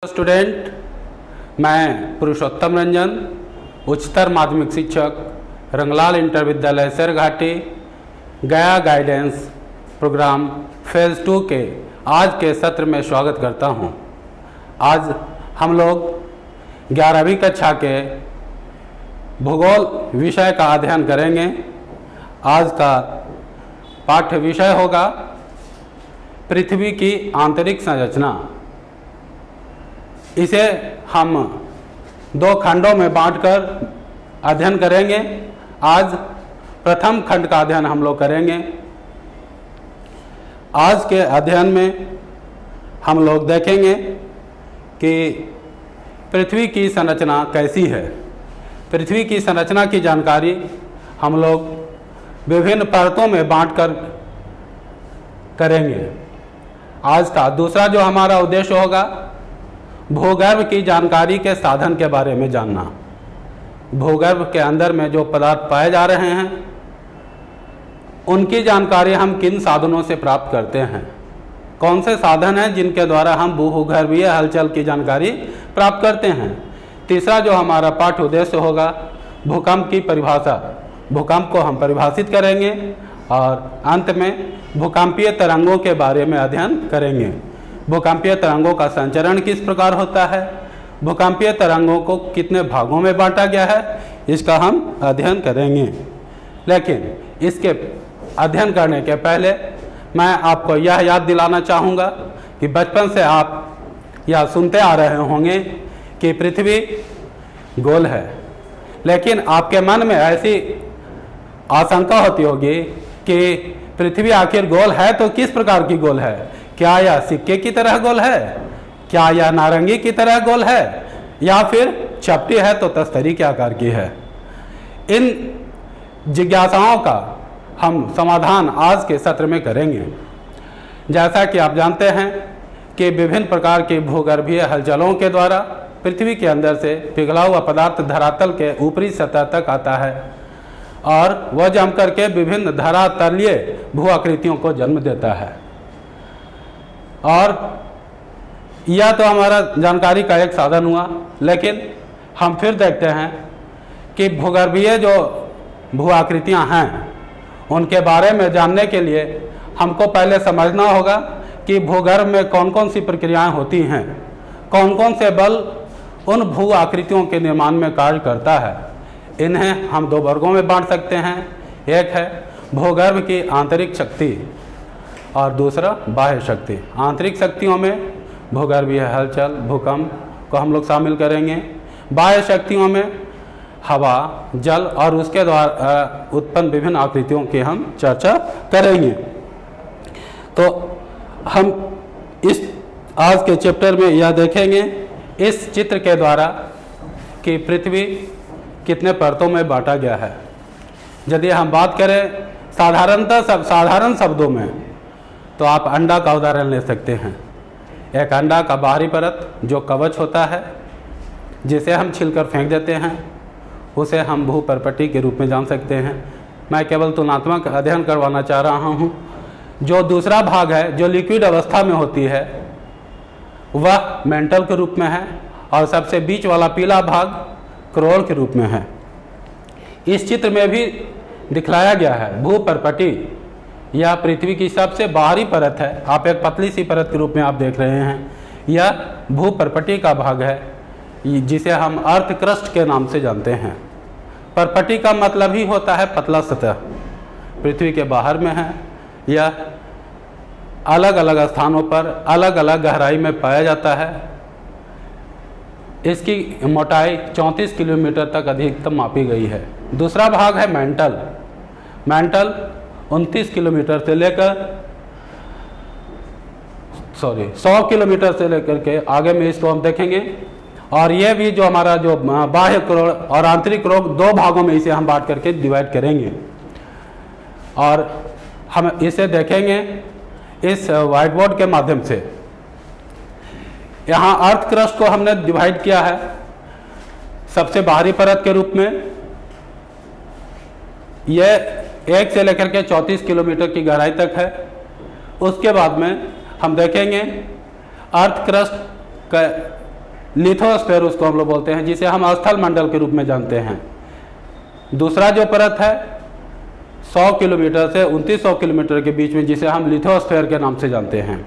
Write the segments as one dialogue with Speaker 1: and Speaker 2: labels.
Speaker 1: Student, मैं पुरुषोत्तम रंजन, उच्चतर माध्यमिक शिक्षक, रंगलाल इंटर विद्यालय सरघाटी, गया गाइडेंस प्रोग्राम फेज़ 2 के आज के सत्र में स्वागत करता हूं। आज हम लोग 11वीं कक्षा के भूगोल विषय का अध्ययन करेंगे। आज का पाठ्य विषय होगा पृथ्वी की आंतरिक संरचना। इसे हम 2 खंडों में बांटकर अध्ययन करेंगे। आज प्रथम खंड का अध्ययन हम लोग करेंगे। आज के अध्ययन में हम लोग देखेंगे कि पृथ्वी की संरचना कैसी है। पृथ्वी की संरचना की जानकारी हम लोग विभिन्न परतों में बांटकर करेंगे। आज का दूसरा जो हमारा उद्देश्य होगा, भूगर्भ की जानकारी के साधन के बारे में जानना। भूगर्भ के अंदर में जो पदार्थ पाए जा रहे हैं उनकी जानकारी हम किन साधनों से प्राप्त करते हैं, कौन से साधन हैं जिनके द्वारा हम भूगर्भीय हलचल की जानकारी प्राप्त करते हैं। तीसरा जो हमारा पाठ्य उद्देश्य होगा, भूकंप की परिभाषा। भूकंप को हम परिभाषित करेंगे और अंत में भूकंपीय तरंगों के बारे में अध्ययन करेंगे। भूकंपीय तरंगों का संचरण किस प्रकार होता है, भूकंपीय तरंगों को कितने भागों में बांटा गया है, इसका हम अध्ययन करेंगे। लेकिन इसके अध्ययन करने के पहले मैं आपको यह याद दिलाना चाहूँगा कि बचपन से आप यह सुनते आ रहे होंगे कि पृथ्वी गोल है। लेकिन आपके मन में ऐसी आशंका होती होगी कि पृथ्वी आखिर गोल है तो किस प्रकार की गोल है? क्या यह सिक्के की तरह गोल है? क्या यह नारंगी की तरह गोल है? या फिर चपटी है तो तस्तरी के आकार की है? इन जिज्ञासाओं का हम समाधान आज के सत्र में करेंगे। जैसा कि आप जानते हैं कि विभिन्न प्रकार की भूगर्भीय हलचलों के द्वारा पृथ्वी के अंदर से पिघला हुआ पदार्थ धरातल के ऊपरी सतह तक आता है और वह जम करके विभिन्न धरातलीय भू आकृतियों को जन्म देता है। और यह तो हमारा जानकारी का एक साधन हुआ। लेकिन हम फिर देखते हैं कि भूगर्भीय जो भू आकृतियाँ हैं उनके बारे में जानने के लिए हमको पहले समझना होगा कि भूगर्भ में कौन कौन सी प्रक्रियाएं होती हैं, कौन कौन से बल उन भू आकृतियों के निर्माण में कार्य करता है। इन्हें हम 2 वर्गों में बांट सकते हैं। एक है भूगर्भ की आंतरिक शक्ति और दूसरा बाह्य शक्ति। आंतरिक शक्तियों में भूगर्भीय हलचल, भूकंप को हम लोग शामिल करेंगे। बाह्य शक्तियों में हवा, जल और उसके द्वारा उत्पन्न विभिन्न आकृतियों की हम चर्चा करेंगे। तो हम इस आज के चैप्टर में यह देखेंगे इस चित्र के द्वारा कि पृथ्वी कितने परतों में बांटा गया है। यदि हम बात करें साधारण शब्दों में तो आप अंडा का उदाहरण ले सकते हैं। एक अंडा का बाहरी परत जो कवच होता है, जिसे हम छिलकर फेंक देते हैं, उसे हम भूपर्पटी के रूप में जान सकते हैं। मैं केवल तुलनात्मक अध्ययन करवाना चाह रहा हूँ। जो दूसरा भाग है जो लिक्विड अवस्था में होती है वह मेंटल के रूप में है और सबसे बीच वाला पीला भाग क्रोल के रूप में है। इस चित्र में भी दिखलाया गया है भूपर्पटी यह पृथ्वी की सबसे बाहरी परत है। आप एक पतली सी परत के रूप में आप देख रहे हैं। यह भूपर्पटी का भाग है जिसे हम अर्थ क्रस्ट के नाम से जानते हैं। परपटी का मतलब ही होता है पतला सतह। पृथ्वी के बाहर में है। यह अलग अलग स्थानों पर अलग अलग गहराई में पाया जाता है। इसकी मोटाई 34 किलोमीटर तक अधिकतम मापी गई है। दूसरा भाग है मेंटल। मेंटल 29 किलोमीटर से लेकर 100 किलोमीटर से लेकर के आगे में इसको हम देखेंगे। और ये भी जो हमारा जो बाह्य क्रोड़ और आंतरिक क्रोड़ 2 भागों में इसे हम बांट करके डिवाइड करेंगे और हम इसे देखेंगे इस व्हाइट बोर्ड के माध्यम से। यहाँ अर्थ क्रस्ट को हमने डिवाइड किया है सबसे बाहरी परत के रूप में। यह 1 से लेकर के 34 किलोमीटर की गहराई तक है। उसके बाद में हम देखेंगे अर्थ क्रस्ट लिथोस्फीयर उसको हम लोग बोलते हैं, जिसे हम स्थल मंडल के रूप में जानते हैं। दूसरा जो परत है 100 किलोमीटर से 2900 किलोमीटर के बीच में, जिसे हम लिथोस्फीयर के नाम से जानते हैं।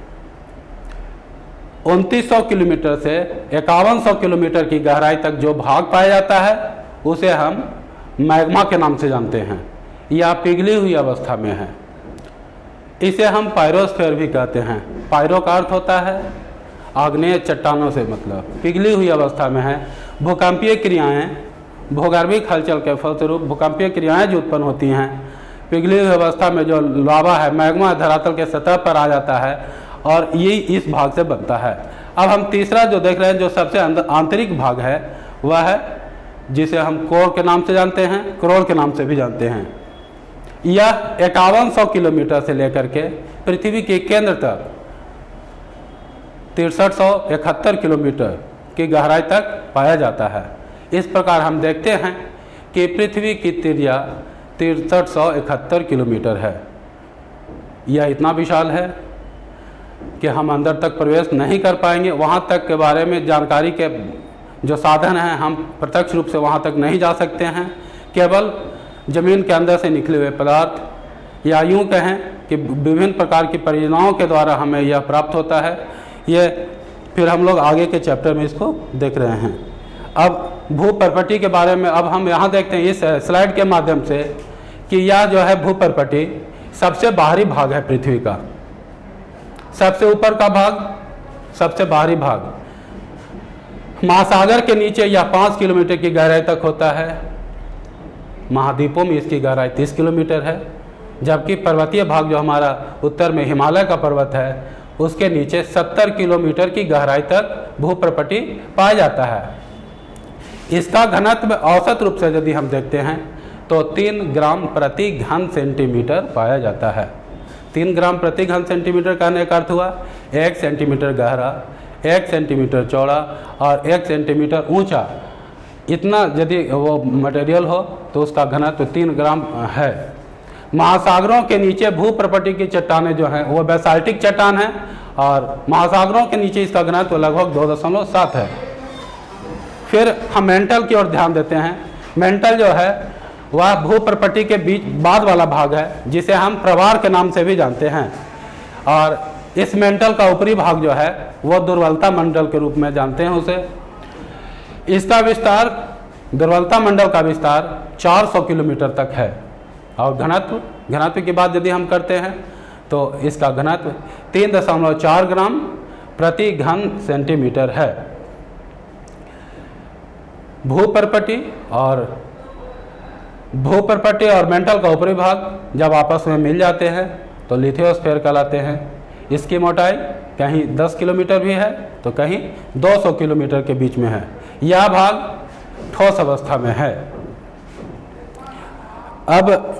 Speaker 1: 2900 किलोमीटर से 5100 किलोमीटर की गहराई तक जो भाग पाया जाता है उसे हम मैग्मा के नाम से जानते हैं। यह पिघली हुई अवस्था में है। इसे हम पायरोस्फीयर भी कहते हैं। पायरो का अर्थ होता है आग्नेय चट्टानों से, मतलब पिघली हुई अवस्था में है। भूकंपीय क्रियाएं, भूगर्भिक हलचल के फलस्वरूप भूकंपीय क्रियाएं जो उत्पन्न होती हैं, पिघली हुई अवस्था में जो लावा है, मैग्मा धरातल के सतह पर आ जाता है और ये इस भाग से बनता है। अब हम तीसरा जो देख रहे हैं, जो सबसे आंतरिक भाग है, वह है जिसे हम कोर के नाम से जानते हैं, करोड़ के नाम से भी जानते हैं। यह 5100 किलोमीटर से लेकर के पृथ्वी के केंद्र तक 6371 किलोमीटर की गहराई तक पाया जाता है। इस प्रकार हम देखते हैं कि पृथ्वी की त्रिज्या 6371 किलोमीटर है। यह इतना विशाल है कि हम अंदर तक प्रवेश नहीं कर पाएंगे। वहाँ तक के बारे में जानकारी के जो साधन हैं, हम प्रत्यक्ष रूप से वहाँ तक नहीं जा सकते हैं। केवल ज़मीन के अंदर से निकले हुए पदार्थ, या यूँ कहें कि विभिन्न प्रकार की परियोजनाओं के द्वारा हमें यह प्राप्त होता है। ये फिर हम लोग आगे के चैप्टर में इसको देख रहे हैं। अब भूपर्पटी के बारे में अब हम यहाँ देखते हैं इस स्लाइड के माध्यम से कि यह जो है भूपर्पटी सबसे बाहरी भाग है पृथ्वी का। सबसे ऊपर का भाग, सबसे बाहरी भाग महासागर के नीचे यह 5 किलोमीटर की गहराई तक होता है। महाद्वीपों में इसकी गहराई 30 किलोमीटर है, जबकि पर्वतीय भाग जो हमारा उत्तर में हिमालय का पर्वत है, उसके नीचे 70 किलोमीटर की गहराई तक भूपर्पटी पाया जाता है। इसका घनत्व औसत रूप से यदि हम देखते हैं तो 3 ग्राम प्रति घन सेंटीमीटर पाया जाता है। 3 ग्राम प्रति घन सेंटीमीटर कहने का अर्थ हुआ 1 सेंटीमीटर गहरा, 1 सेंटीमीटर चौड़ा और 1 सेंटीमीटर ऊंचा। इतना यदि वो मटेरियल हो तो उसका घनत्व 3 ग्राम है। महासागरों के नीचे भूपर्पटी की चट्टानें जो हैं वो बेसाल्टिक चट्टान है और महासागरों के नीचे इसका घनत्व लगभग 2.7 है। फिर हम मेंटल की ओर ध्यान देते हैं। मेंटल जो है वह भूपर्पटी के बीच बाद वाला भाग है, जिसे हम प्रवार के नाम से भी जानते हैं। और इस मेंटल का ऊपरी भाग जो है वह दुर्बलता मंडल के रूप में जानते हैं उसे। इसका विस्तार, दुर्बलता मंडल का विस्तार 400 किलोमीटर तक है। और घनत्व की बात यदि हम करते हैं तो इसका घनत्व 3.4 ग्राम प्रति घन सेंटीमीटर है। भूपर्पटी और मेंटल का ऊपरी भाग जब आपस में मिल जाते हैं तो लिथोस्फीयर कहलाते हैं। इसकी मोटाई कहीं 10 किलोमीटर भी है तो कहीं 200 किलोमीटर के बीच में है। यह भाग ठोस अवस्था में है। अब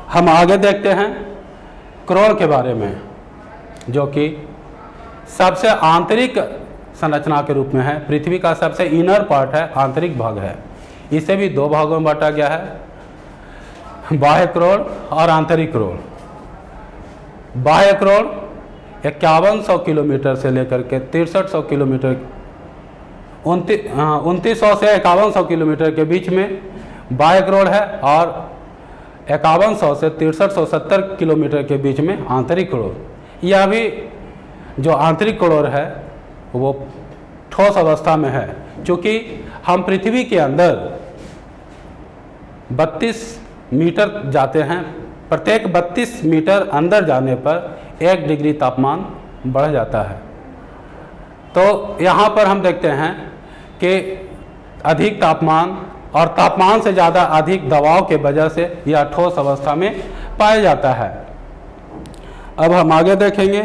Speaker 1: हम आगे देखते हैं करोड़ के बारे में, जो कि सबसे आंतरिक संरचना के रूप में है। पृथ्वी का सबसे इनर पार्ट है, आंतरिक भाग है। इसे भी 2 भागों में बांटा गया है, बाह्य करोड़ और आंतरिक करोड़। बाह्य करोड़ 5100 किलोमीटर से लेकर के 6300 किलोमीटर, 2900 से 5100 किलोमीटर के बीच में बाह्य करोड़ है और 5100 से 6370 किलोमीटर के बीच में आंतरिक करोड़। यह भी जो आंतरिक करोड़ है वो ठोस अवस्था में है, क्योंकि हम पृथ्वी के अंदर 32 मीटर जाते हैं। प्रत्येक 32 मीटर अंदर जाने पर 1 डिग्री तापमान बढ़ जाता है। तो यहाँ पर हम देखते हैं कि अधिक तापमान और तापमान से ज़्यादा अधिक दबाव के वजह से यह ठोस अवस्था में पाया जाता है। अब हम आगे देखेंगे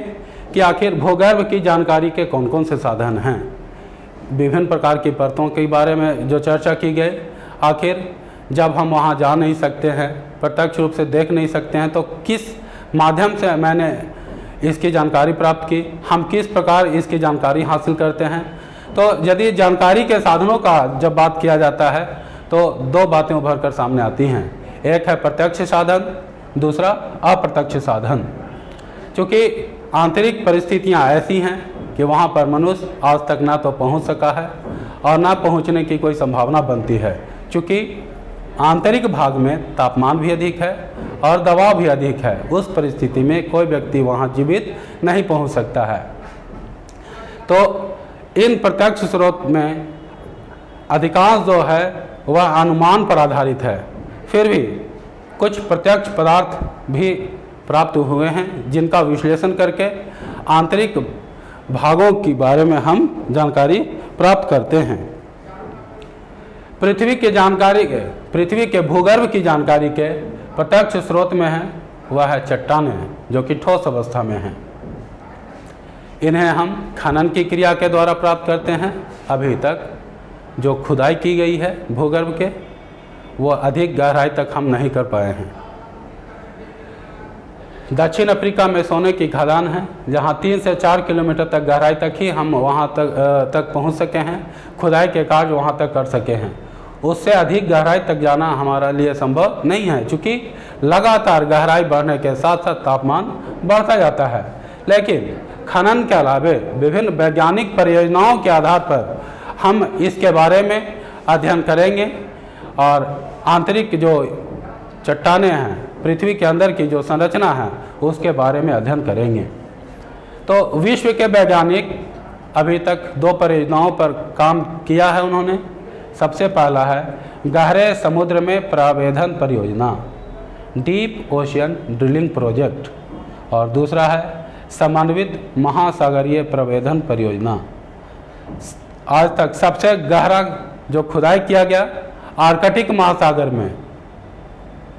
Speaker 1: कि आखिर भूगर्भ की जानकारी के कौन कौन से साधन हैं। विभिन्न प्रकार की परतों के बारे में जो चर्चा की गई, आखिर जब हम वहाँ जा नहीं सकते हैं, प्रत्यक्ष रूप से देख नहीं सकते हैं, तो किस माध्यम से मैंने इसकी जानकारी प्राप्त की, हम किस प्रकार इसकी जानकारी हासिल करते हैं। तो यदि जानकारी के साधनों का जब बात किया जाता है तो 2 बातें उभर कर सामने आती हैं। एक है प्रत्यक्ष साधन, दूसरा अप्रत्यक्ष साधन। क्योंकि आंतरिक परिस्थितियां ऐसी हैं कि वहाँ पर मनुष्य आज तक ना तो पहुँच सका है और ना पहुंचने की कोई संभावना बनती है, क्योंकि आंतरिक भाग में तापमान भी अधिक है और दबाव भी अधिक है। उस परिस्थिति में कोई व्यक्ति वहां जीवित नहीं पहुंच सकता है। तो इन प्रत्यक्ष स्रोत में अधिकांश जो है वह अनुमान पर आधारित है, फिर भी कुछ प्रत्यक्ष पदार्थ भी प्राप्त हुए हैं जिनका विश्लेषण करके आंतरिक भागों के बारे में हम जानकारी प्राप्त करते हैं। पृथ्वी के भूगर्भ की जानकारी के प्रत्यक्ष स्रोत में है वह है चट्टानें, जो कि ठोस अवस्था में हैं। इन्हें हम खनन की क्रिया के द्वारा प्राप्त करते हैं। अभी तक जो खुदाई की गई है भूगर्भ के, वो अधिक गहराई तक हम नहीं कर पाए हैं। दक्षिण अफ्रीका में सोने की खदान है, जहां 3 से 4 किलोमीटर तक गहराई तक ही हम वहां तक पहुंच सके हैं, खुदाई के कार्य वहां तक कर सके हैं। उससे अधिक गहराई तक जाना हमारे लिए संभव नहीं है, क्योंकि लगातार गहराई बढ़ने के साथ साथ तापमान बढ़ता जाता है। लेकिन खनन के अलावे विभिन्न वैज्ञानिक परियोजनाओं के आधार पर हम इसके बारे में अध्ययन करेंगे और आंतरिक जो चट्टानें हैं, पृथ्वी के अंदर की जो संरचना है, उसके बारे में अध्ययन करेंगे। तो विश्व के वैज्ञानिक अभी तक 2 परियोजनाओं पर काम किया है उन्होंने। सबसे पहला है गहरे समुद्र में प्रवेधन परियोजना, डीप ओशियन ड्रिलिंग प्रोजेक्ट, और दूसरा है समन्वित महासागरीय प्रवेधन परियोजना। आज तक सबसे गहरा जो खुदाई किया गया आर्कटिक महासागर में,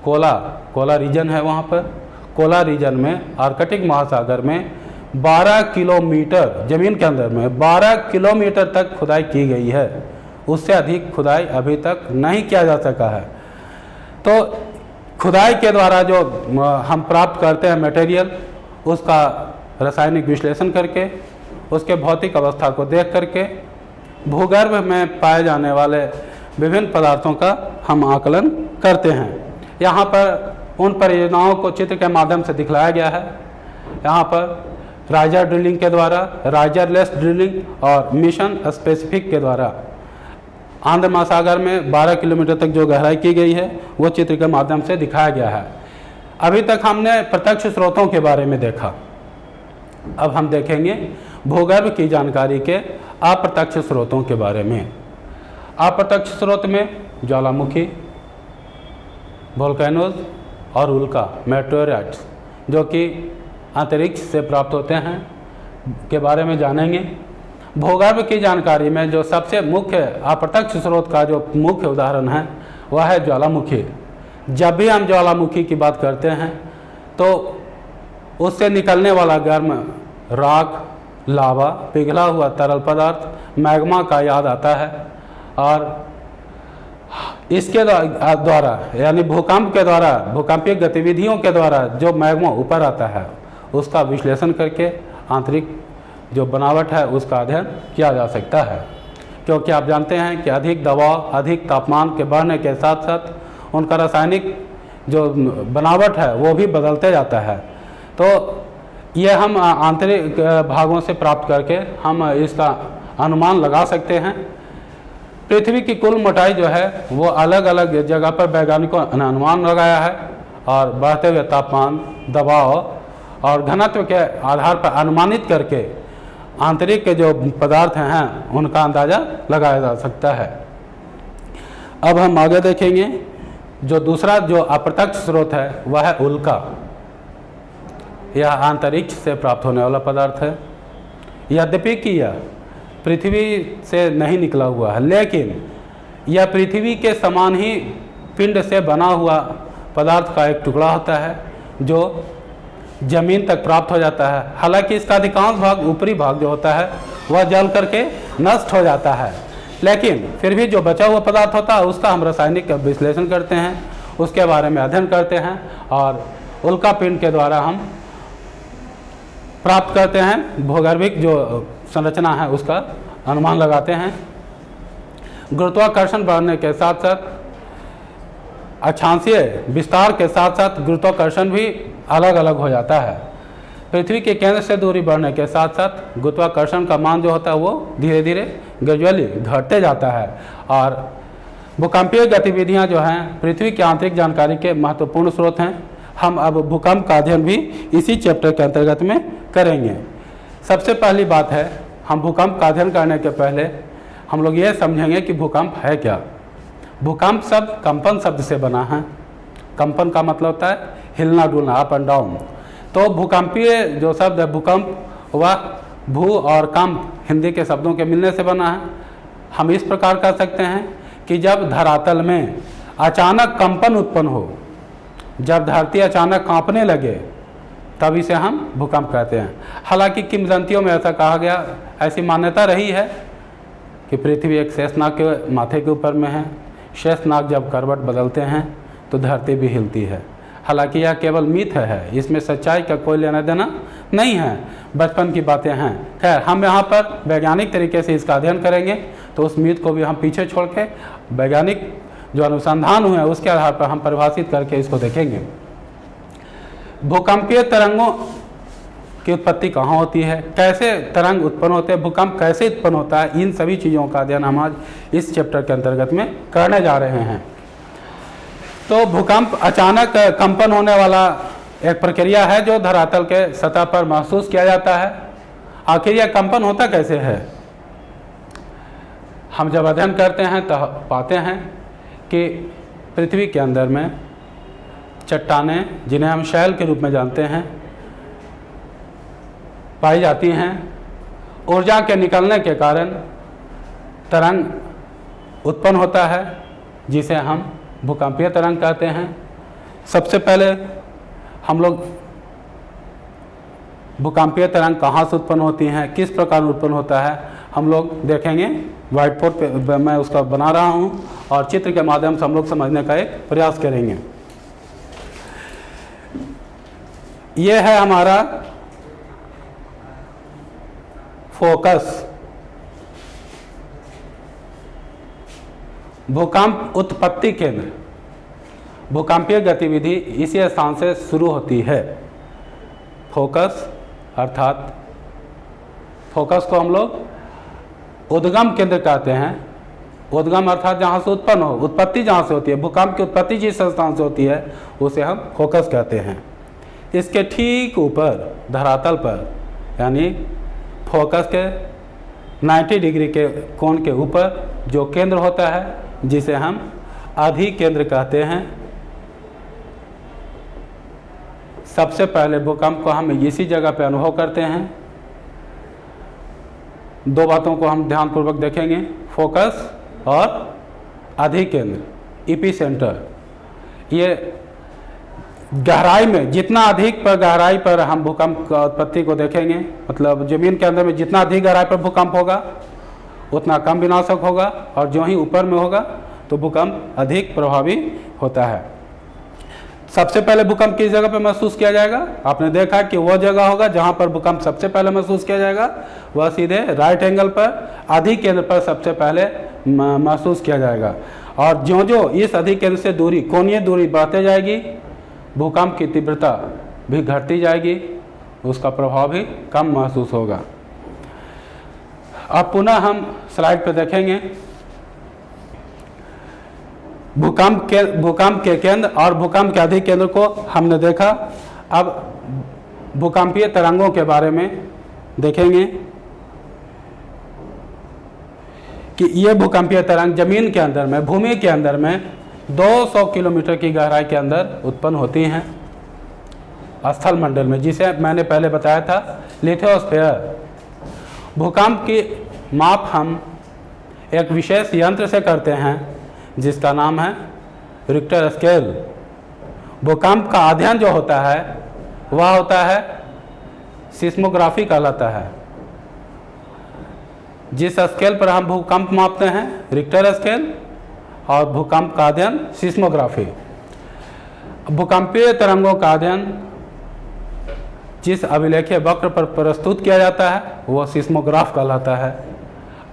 Speaker 1: कोला रीजन है, वहाँ पर कोला रीजन में आर्कटिक महासागर में 12 किलोमीटर जमीन के अंदर में 12 किलोमीटर तक खुदाई की गई है। उससे अधिक खुदाई अभी तक नहीं किया जा सका है। तो खुदाई के द्वारा जो हम प्राप्त करते हैं मटेरियल, उसका रासायनिक विश्लेषण करके, उसके भौतिक अवस्था को देख करके भूगर्भ में पाए जाने वाले विभिन्न पदार्थों का हम आकलन करते हैं। यहाँ पर उन परियोजनाओं को चित्र के माध्यम से दिखलाया गया है। यहाँ पर राइजर ड्रिलिंग के द्वारा, राइजरलेस ड्रिलिंग और मिशन स्पेसिफिक के द्वारा आंध्र महासागर में 12 किलोमीटर तक जो गहराई की गई है, वो चित्र के माध्यम से दिखाया गया है। अभी तक हमने प्रत्यक्ष स्रोतों के बारे में देखा, अब हम देखेंगे भूगर्भ की जानकारी के अप्रत्यक्ष स्रोतों के बारे में। अप्रत्यक्ष स्रोत में ज्वालामुखी, वोल्केनोज और उल्का, मेटेओराइट्स, जो कि अंतरिक्ष से प्राप्त होते हैं, के बारे में जानेंगे। भूगर्भ की जानकारी में जो सबसे मुख्य अप्रत्यक्ष स्रोत का जो मुख्य उदाहरण है वह है ज्वालामुखी। जब भी हम ज्वालामुखी की बात करते हैं तो उससे निकलने वाला गर्म राख, लावा, पिघला हुआ तरल पदार्थ, मैग्मा का याद आता है। और इसके द्वारा यानी भूकंप के द्वारा, भूकंपीय गतिविधियों के द्वारा जो मैग्मा ऊपर आता है, उसका विश्लेषण करके आंतरिक जो बनावट है उसका अध्ययन किया जा सकता है। क्योंकि आप जानते हैं कि अधिक दबाव, अधिक तापमान के बढ़ने के साथ साथ उनका रासायनिक जो बनावट है वो भी बदलते जाता है। तो ये हम आंतरिक भागों से प्राप्त करके हम इसका अनुमान लगा सकते हैं। पृथ्वी की कुल मोटाई जो है वो अलग अलग जगह पर वैज्ञानिकों ने अनुमान लगाया है, और बढ़ते हुए तापमान, दबाव और घनत्व के आधार पर अनुमानित करके आंतरिक के जो पदार्थ हैं उनका अंदाज़ा लगाया जा सकता है। अब हम आगे देखेंगे, जो दूसरा जो अप्रत्यक्ष स्रोत है वह है उल्का। यह अंतरिक्ष से प्राप्त होने वाला पदार्थ है। यद्यपि कि यह पृथ्वी से नहीं निकला हुआ है, लेकिन यह पृथ्वी के समान ही पिंड से बना हुआ पदार्थ का एक टुकड़ा होता है जो जमीन तक प्राप्त हो जाता है। हालांकि इसका अधिकांश भाग, ऊपरी भाग जो होता है वह जल करके नष्ट हो जाता है, लेकिन फिर भी जो बचा हुआ पदार्थ होता है उसका हम रासायनिक विश्लेषण करते हैं, उसके बारे में अध्ययन करते हैं और उल्का पिंड के द्वारा हम प्राप्त करते हैं, भूगर्भिक जो संरचना है उसका अनुमान लगाते हैं। गुरुत्वाकर्षण बढ़ने के साथ साथ अक्षांशीय विस्तार के साथ साथ गुरुत्वाकर्षण भी अलग अलग हो जाता है। पृथ्वी के केंद्र से दूरी बढ़ने के साथ साथ गुरुत्वाकर्षण का मान जो होता है वो धीरे धीरे ग्रेजुअली घटते जाता है। और भूकंपीय गतिविधियां जो हैं पृथ्वी की आंतरिक जानकारी के महत्वपूर्ण स्रोत हैं। हम अब भूकंप का अध्ययन भी इसी चैप्टर के अंतर्गत में करेंगे। सबसे पहली बात है, हम भूकंप का अध्ययन करने के पहले हम लोग ये समझेंगे कि भूकंप है क्या। भूकंप शब्द कंपन शब्द से बना है। कंपन का मतलब होता है हिलना डुलना, अप एंड डाउन। तो भूकंपीय जो शब्द है भूकंप वह भू और कंप हिंदी के शब्दों के मिलने से बना है। हम इस प्रकार कर सकते हैं कि जब धरातल में अचानक कंपन उत्पन्न हो, जब धरती अचानक कांपने लगे, तब इसे हम भूकंप कहते हैं। हालांकि किंवदंतियों में ऐसा कहा गया, ऐसी मान्यता रही है कि पृथ्वी एक शेषनाग के माथे के ऊपर में है। शेषनाग जब करवट बदलते हैं तो धरती भी हिलती है। हालांकि यह केवल मिथ है, इसमें सच्चाई का कोई लेना देना नहीं है, बचपन की बातें हैं। खैर, हम यहाँ पर वैज्ञानिक तरीके से इसका अध्ययन करेंगे, तो उस मिथ को भी हम पीछे छोड़ के वैज्ञानिक जो अनुसंधान हुए हैं उसके आधार पर हम परिभाषित करके इसको देखेंगे। भूकंपीय तरंगों की उत्पत्ति कहाँ होती है, कैसे तरंग उत्पन्न होते हैं, भूकंप कैसे उत्पन्न होता है, इन सभी चीज़ों का अध्ययन हम आज इस चैप्टर के अंतर्गत में करने जा रहे हैं। तो भूकंप अचानक कंपन होने वाला एक प्रक्रिया है जो धरातल के सतह पर महसूस किया जाता है। आखिर यह कंपन होता कैसे है? हम जब अध्ययन करते हैं तो पाते हैं कि पृथ्वी के अंदर में चट्टानें, जिन्हें हम शैल के रूप में जानते हैं, पाई जाती हैं। ऊर्जा के निकलने के कारण तरंग उत्पन्न होता है, जिसे हम भूकंपीय तरंग कहते हैं। सबसे पहले हम लोग भूकंपीय तरंग कहाँ से उत्पन्न होती हैं, किस प्रकार उत्पन्न होता है, हम लोग देखेंगे। व्हाइट बोर्ड पे मैं उसका बना रहा हूँ और चित्र के माध्यम से हम लोग समझने का एक प्रयास करेंगे। ये है हमारा फोकस। भूकंप उत्पत्ति केंद्र, भूकंपीय गतिविधि इसी स्थान से शुरू होती है। फोकस अर्थात फोकस को हम लोग उद्गम केंद्र कहते हैं। उद्गम अर्थात जहाँ से उत्पन्न हो, उत्पत्ति जहाँ से होती है, भूकंप की उत्पत्ति जिस स्थान से होती है उसे हम फोकस कहते हैं। इसके ठीक ऊपर धरातल पर, यानी फोकस के 90 डिग्री के कोण के ऊपर जो केंद्र होता है, जिसे हम अधिकेंद्र कहते हैं। सबसे पहले भूकंप को हम इसी जगह पर अनुभव करते हैं। दो बातों को हम ध्यानपूर्वक देखेंगे, फोकस और अधिकेंद्र, एपिसेंटर। ये गहराई में जितना अधिक पर गहराई पर हम भूकंप का उत्पत्ति को देखेंगे, मतलब जमीन के अंदर में जितना अधिक गहराई पर भूकंप होगा उतना कम विनाशक होगा, और जो ही ऊपर में होगा तो भूकंप अधिक प्रभावी होता है। सबसे पहले भूकंप किस जगह पर महसूस किया जाएगा? आपने देखा कि वह जगह होगा जहां पर भूकंप सबसे पहले महसूस किया जाएगा, वह सीधे राइट एंगल पर अधिकेंद्र पर सबसे पहले महसूस किया जाएगा। और ज्यों ज्यों इस अधिकेंद्र से दूरी, कोणीय दूरी बढ़ते जाएगी, भूकंप की तीव्रता भी घटती जाएगी, उसका प्रभाव भी कम महसूस होगा। अब पुनः हम स्लाइड पर देखेंगे। भूकंप के केंद्र और भूकंप के अधिकेंद्र को हमने देखा। अब भूकंपीय तरंगों के बारे में देखेंगे कि ये भूकंपीय तरंग जमीन के अंदर में, भूमि के अंदर में 200 किलोमीटर की गहराई के अंदर उत्पन्न होती हैं स्थल मंडल में, जिसे मैंने पहले बताया था लिथोस्फीयर। भूकंप की माप हम एक विशेष यंत्र से करते हैं जिसका नाम है रिक्टर स्केल। भूकंप का अध्ययन जो होता है वह होता है सिस्मोग्राफी कहलाता है। जिस स्केल पर हम भूकंप मापते हैं रिक्टर स्केल, और भूकंप का अध्ययन सिस्मोग्राफी। भूकंपीय तरंगों का अध्ययन जिस अभिलेखीय वक्र पर प्रस्तुत किया जाता है वह सिस्मोग्राफ कहलाता है।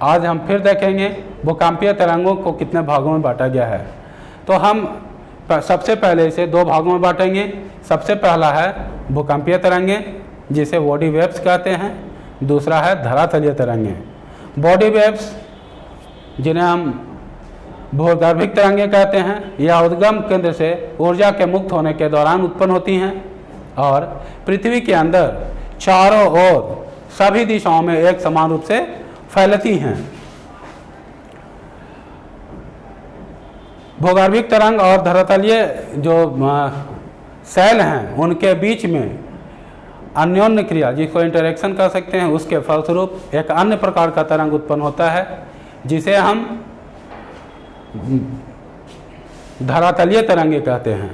Speaker 1: आज हम फिर देखेंगे भूकंपीय तरंगों को कितने भागों में बांटा गया है। तो हम सबसे पहले इसे दो भागों में बांटेंगे। सबसे पहला है भूकंपीय तरंगें जिसे बॉडी वेव्स कहते हैं, दूसरा है धरातलीय तरंगें। बॉडी वेव्स जिन्हें हम भूगर्भिक तरंगें कहते हैं, यह उद्गम केंद्र से ऊर्जा के मुक्त होने के दौरान उत्पन्न होती हैं और पृथ्वी के अंदर चारों ओर सभी दिशाओं में एक समान रूप से फैलती हैं। भूगर्भिक तरंग और धरातलीय जो सेल हैं उनके बीच में अन्योन्य क्रिया, जिसको इंटरेक्शन कह सकते हैं, उसके फलस्वरूप एक अन्य प्रकार का तरंग उत्पन्न होता है जिसे हम धरातलीय तरंगे कहते हैं।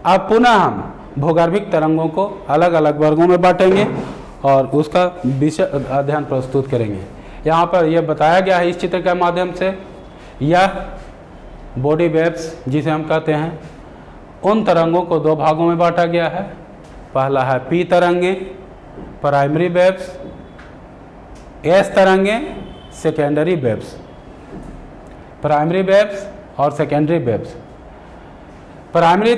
Speaker 1: अब पुनः हम भूगर्भिक तरंगों को अलग अलग वर्गों में बांटेंगे और उसका विषय अध्ययन प्रस्तुत करेंगे। यहाँ पर यह बताया गया है इस चित्र के माध्यम से, यह बॉडी वेव्स जिसे हम कहते हैं उन तरंगों को दो भागों में बांटा गया है। पहला है पी तरंगे, प्राइमरी वेव्स, एस तरंगे, सेकेंडरी वेव्स। प्राइमरी वेव्स और सेकेंडरी वेव्स। प्राइमरी,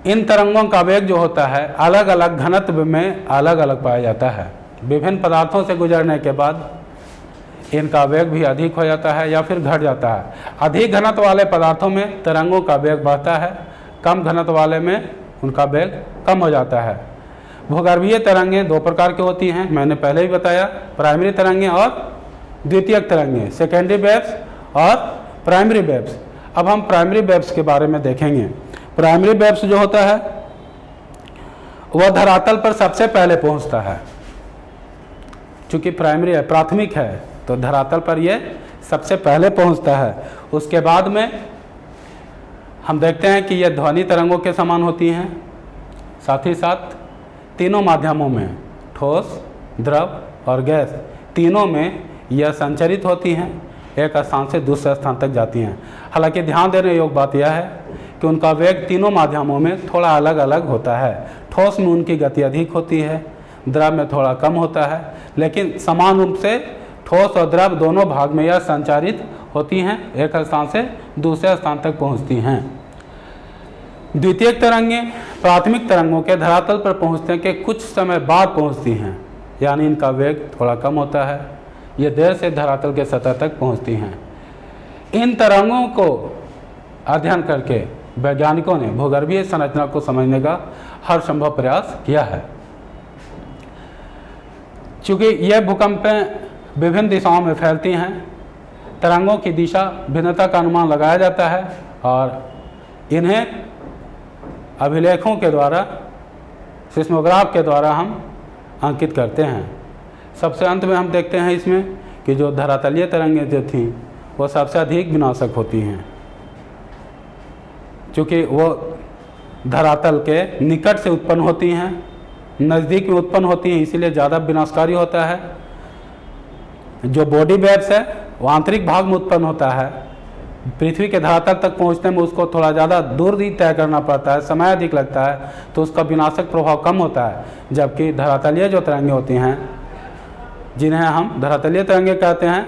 Speaker 1: इन तरंगों का वेग जो होता है अलग अलग घनत्व में अलग अलग पाया जाता है। विभिन्न पदार्थों से गुजरने के बाद इनका वेग भी अधिक हो जाता है या फिर घट जाता है। अधिक घनत्व वाले पदार्थों में तरंगों का वेग बढ़ता है, कम घनत्व वाले में उनका वेग कम हो जाता है। भूगर्भीय तरंगें दो प्रकार की होती हैं, मैंने पहले ही बताया, प्राइमरी तरंगें और द्वितीयक तरंगें, सेकेंडरी वेव्स और प्राइमरी वेव्स। अब हम प्राइमरी वेव्स के बारे में देखेंगे। प्राइमरी वेव्स जो होता है वह धरातल पर सबसे पहले पहुंचता है। चूंकि प्राइमरी है, प्राथमिक है, तो धरातल पर यह सबसे पहले पहुंचता है। उसके बाद में हम देखते हैं कि यह ध्वनि तरंगों के समान होती हैं। साथ ही साथ तीनों माध्यमों में, ठोस, द्रव और गैस, तीनों में यह संचरित होती हैं, एक स्थान से दूसरे स्थान तक जाती हैं। हालांकि ध्यान देने योग्य बात यह है कि उनका वेग तीनों माध्यमों में थोड़ा अलग अलग होता है। ठोस में उनकी गति अधिक होती है, द्रव में थोड़ा कम होता है, लेकिन समान रूप से ठोस और द्रव दोनों भाग में यह संचारित होती हैं, एक स्थान से दूसरे स्थान तक पहुंचती हैं। द्वितीयक तरंगें प्राथमिक तरंगों के धरातल पर पहुंचने के कुछ समय बाद पहुंचती हैं, यानी इनका वेग थोड़ा कम होता है, ये देर से धरातल के सतह तक पहुंचती हैं। इन तरंगों को अध्ययन करके वैज्ञानिकों ने भूगर्भीय संरचना को समझने का हर संभव प्रयास किया है। चूँकि यह भूकंपें विभिन्न दिशाओं में फैलती हैं, तरंगों की दिशा भिन्नता का अनुमान लगाया जाता है और इन्हें अभिलेखों के द्वारा, सिस्मोग्राफ के द्वारा हम अंकित करते हैं। सबसे अंत में हम देखते हैं इसमें कि जो धरातलीय तरंगें जो थीं वो सबसे अधिक विनाशक होती हैं, क्योंकि वो धरातल के निकट से उत्पन्न होती हैं, नज़दीक में उत्पन्न होती हैं, इसीलिए ज़्यादा विनाशकारी होता है। जो बॉडी वेव्स है वो आंतरिक भाग में उत्पन्न होता है, पृथ्वी के धरातल तक पहुंचने में उसको थोड़ा ज़्यादा दूरी तय करना पड़ता है, समय अधिक लगता है, तो उसका विनाशक प्रभाव कम होता है। जबकि धरातलीय जो तरंगें होती हैं, जिन्हें हम धरातलीय तरंगें कहते हैं,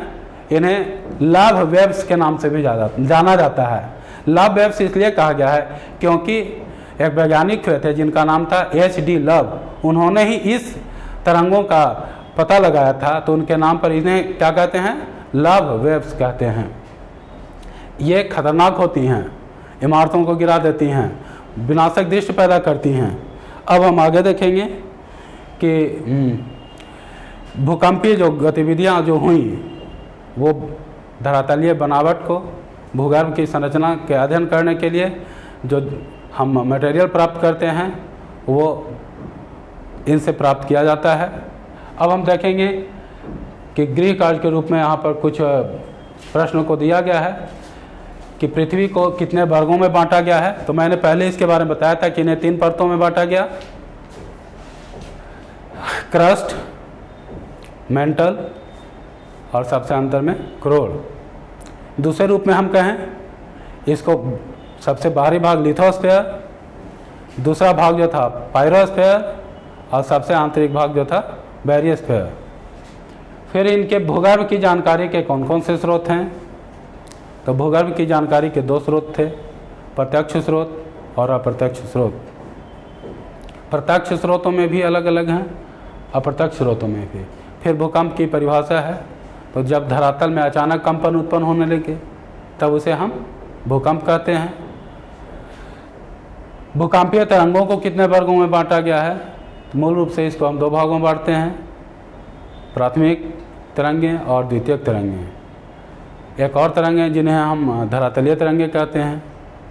Speaker 1: इन्हें लव वेव्स के नाम से भी जाना जाता है। लव वेव्स इसलिए कहा गया है क्योंकि एक वैज्ञानिक हुए थे जिनका नाम था HD लव, उन्होंने ही इस तरंगों का पता लगाया था, तो उनके नाम पर इन्हें क्या कहते हैं, लव वेव्स कहते हैं। ये खतरनाक होती हैं, इमारतों को गिरा देती हैं, विनाशक दृश्य पैदा करती हैं। अब हम आगे देखेंगे कि भूकंपीय जो गतिविधियां जो हुई वो धरातलीय बनावट को, भूगर्भ की संरचना के अध्ययन करने के लिए जो हम मटेरियल प्राप्त करते हैं वो इनसे प्राप्त किया जाता है। अब हम देखेंगे कि गृह कार्य के रूप में यहाँ पर कुछ प्रश्नों को दिया गया है कि पृथ्वी को कितने वर्गों में बांटा गया है। तो मैंने पहले इसके बारे में बताया था कि इन्हें 3 परतों में बांटा गया, क्रस्ट, मेंटल और सबसे अंतर में क्रोड़। दूसरे रूप में हम कहें इसको, सबसे बाहरी भाग लिथोस्फीयर, दूसरा भाग जो था पायरोस्फीयर और सबसे आंतरिक भाग जो था बैरियोस्फीयर। फिर इनके भूगर्भ की जानकारी के कौन कौन से स्रोत हैं, तो भूगर्भ की जानकारी के 2 स्रोत थे, प्रत्यक्ष स्रोत और अप्रत्यक्ष स्रोत। प्रत्यक्ष स्रोतों में भी अलग अलग हैं, अप्रत्यक्ष स्रोतों में भी। फिर भूकंप की परिभाषा है, तो जब धरातल में अचानक कंपन उत्पन्न होने लगे तब उसे हम भूकंप कहते हैं। भूकंपीय तरंगों को कितने वर्गों में बांटा गया है? तो मूल रूप से इसको हम 2 भागों में बांटते हैं, प्राथमिक तरंगें और द्वितीयक तरंगें। एक और तरंगें जिन्हें हम धरातलीय तरंगें कहते हैं,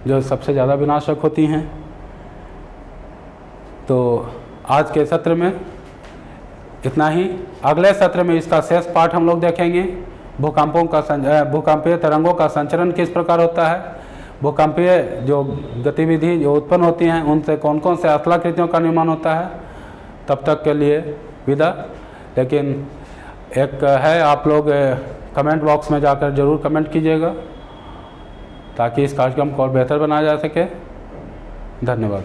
Speaker 1: जो सबसे ज़्यादा विनाशक होती हैं। तो आज के सत्र में इतना ही। अगले सत्र में इसका शेष पाठ हम लोग देखेंगे। भूकंपीय तरंगों का संचरण किस प्रकार होता है, भूकंपीय जो गतिविधि जो उत्पन्न होती हैं उनसे कौन कौन से स्थलाकृतियों का निर्माण होता है। तब तक के लिए विदा। लेकिन एक है, आप लोग कमेंट बॉक्स में जाकर जरूर कमेंट कीजिएगा ताकि इस कार्यक्रम को और बेहतर बनाया जा सके। धन्यवाद।